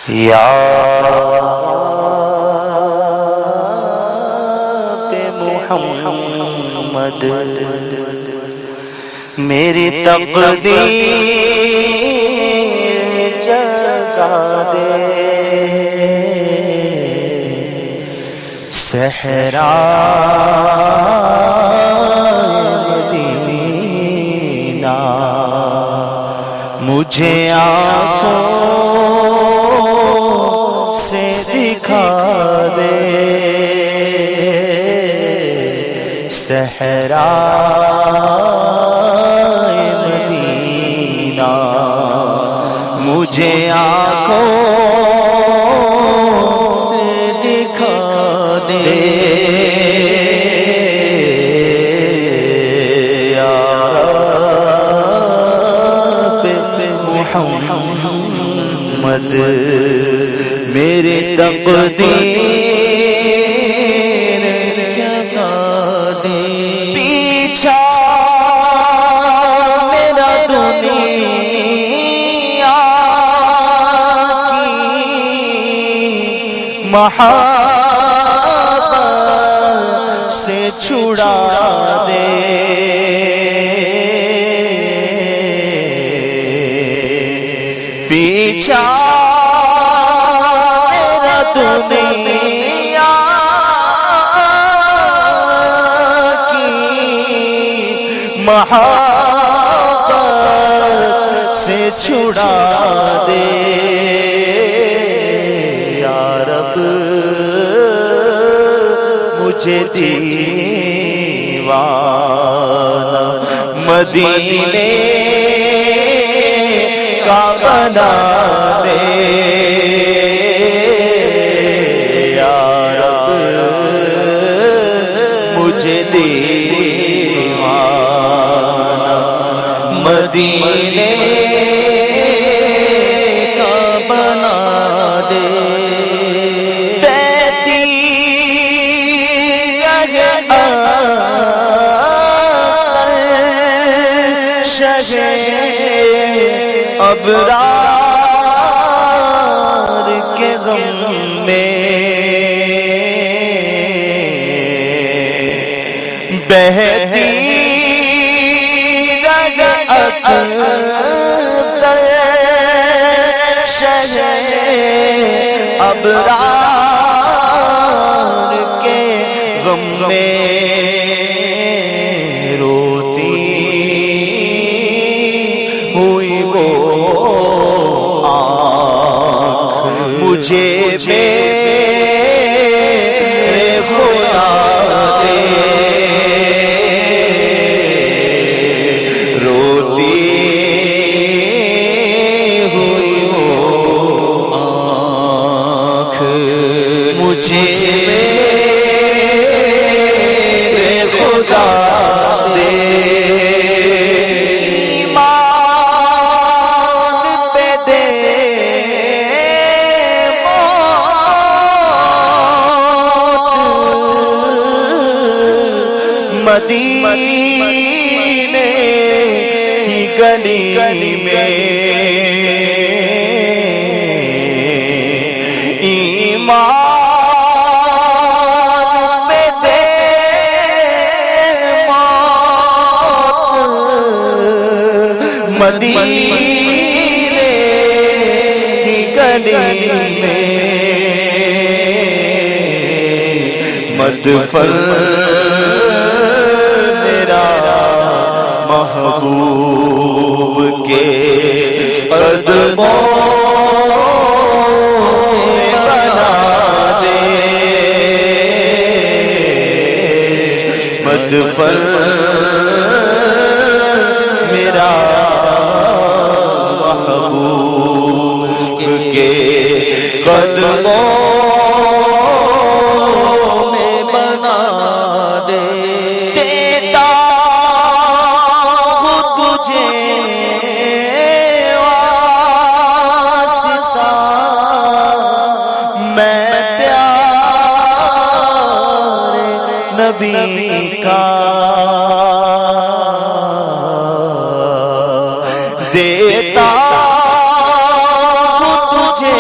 یا محمد میری تقدیر جگا دے، صحرائے مدینہ مجھے آنکھوں سے دکھا دے، صحرائے مدینہ مجھے آنکھوں سے دکھا دے، یا رب محمد میری تقدیر جگا دے، پیچھا میرا دنیا کی محبت سے چھڑا دے، پیچھا میرا دنیا کی محبت سے چھڑا دے، یا رب مجھے دیوانہ مدینے کا بنا دے، یا رب مجھے دیوانہ مدینے کا بنا دے، ابرار کے غم میں بہتی رگعت شجر ابرار کے غم میں روتی ہوئی وہ آنکھ مجھے میرے خدا دے، روتی ہوئی وہ آنکھ مجھے میرے خدا دے، مدینے کی گلی میں ایمان پہ دے موت، مدینے کی گلی میں مدفن محبوب کے قدموں میں بنا دے، مدفن میرا محبوب کے قدموں میں بنا دے، نبی کا دیتا ہوں تجھے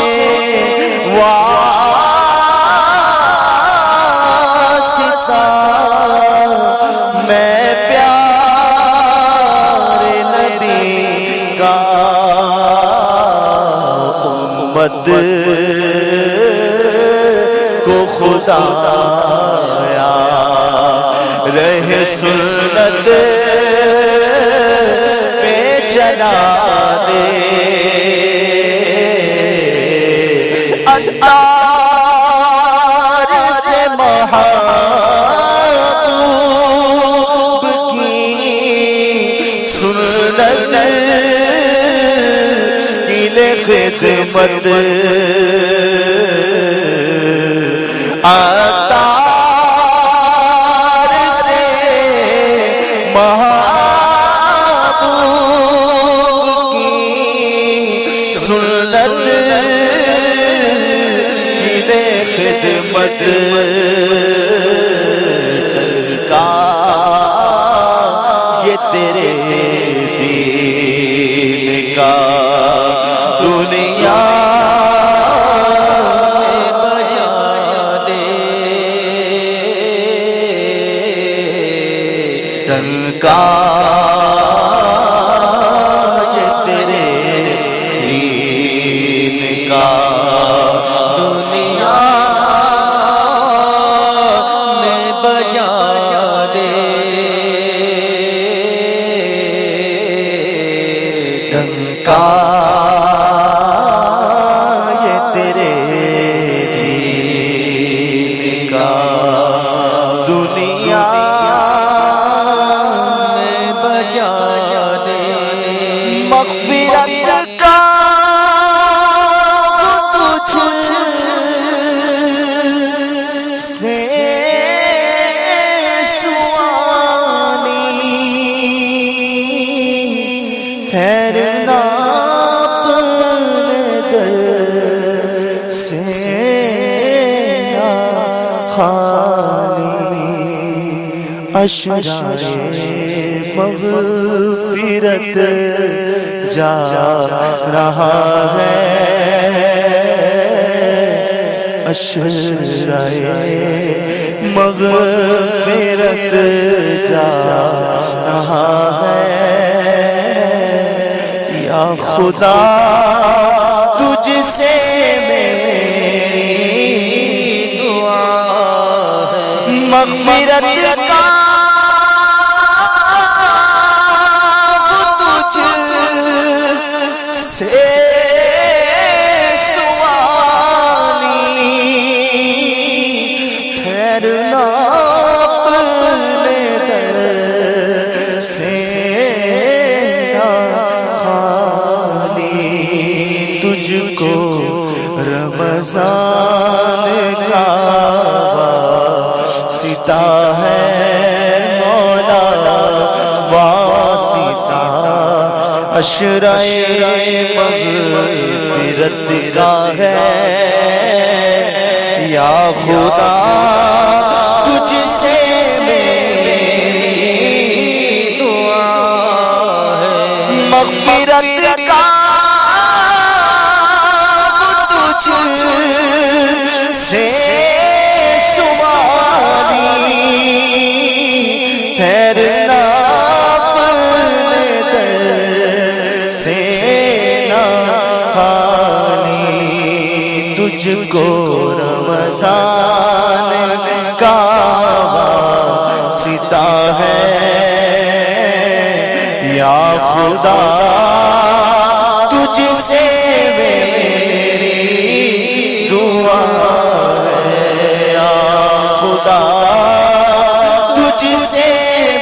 خدایا رہ سنت پہ چلا دے اتار سے محبوب کی سنت خدمت اتار سے محبوب کی سنت کی خدمت کا یہ تیرے دین کا دنیا بجا دے ڈنکا یہ تیرے دین کا دنیا میں بجا دے ڈنکا مغفرت کا تجھ سے سوانی ٹھہرنا اپنے در سے خالی اشرار مغفرت جا رہا ہے اشرائے مغفرت جا رہا ہے یا خدا تجھ سے میری دعا ہے مغفرت کا ٹھہرنا اپنے در سے خالی تجھ کو رمضان کا واسطہ ہے مولا واسطہ اشرائے مغفرت کا ہے یا خدا تجھ سے میری دعا ہے مغفرت کا تجھ سے سوالی ٹھہرنا اپنے در سے خالی تجھ کو رمضان کا واسطہ ہے یا خدا تجھ سے میری دعا ہے یا خدا تجھ سے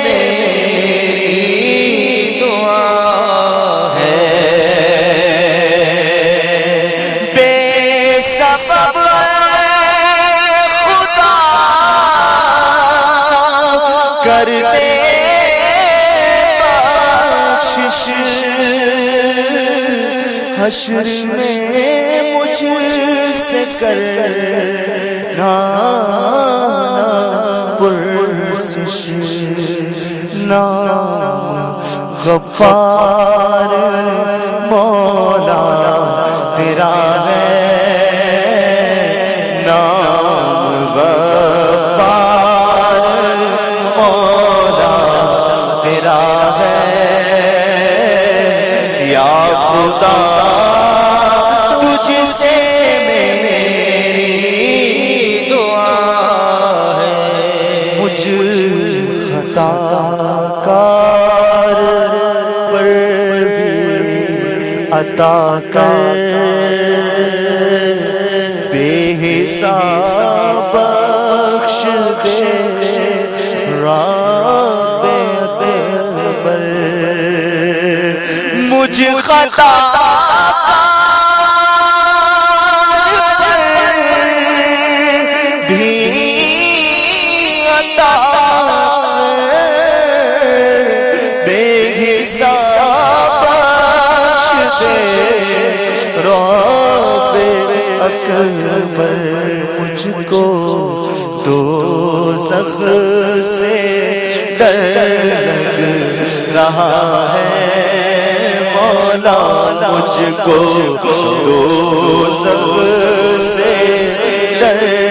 میری دعا ہے بے سبب کر دے بخشش حشر میں مجھ سے کرنا پرسش نام غفار مولا تیرا ہے نام غفار مولا تیرا ہے یا خدا تجھ سے میری دعا عطا کر، بے حساب بخش دے رب اکبر، مجھ خطا بھی عطا بے حساب بخش دے رب اکبر، مجھ کو دوزخ سے ڈر لگ رہا ہے مولا، مجھ کو دوزخ سے ڈر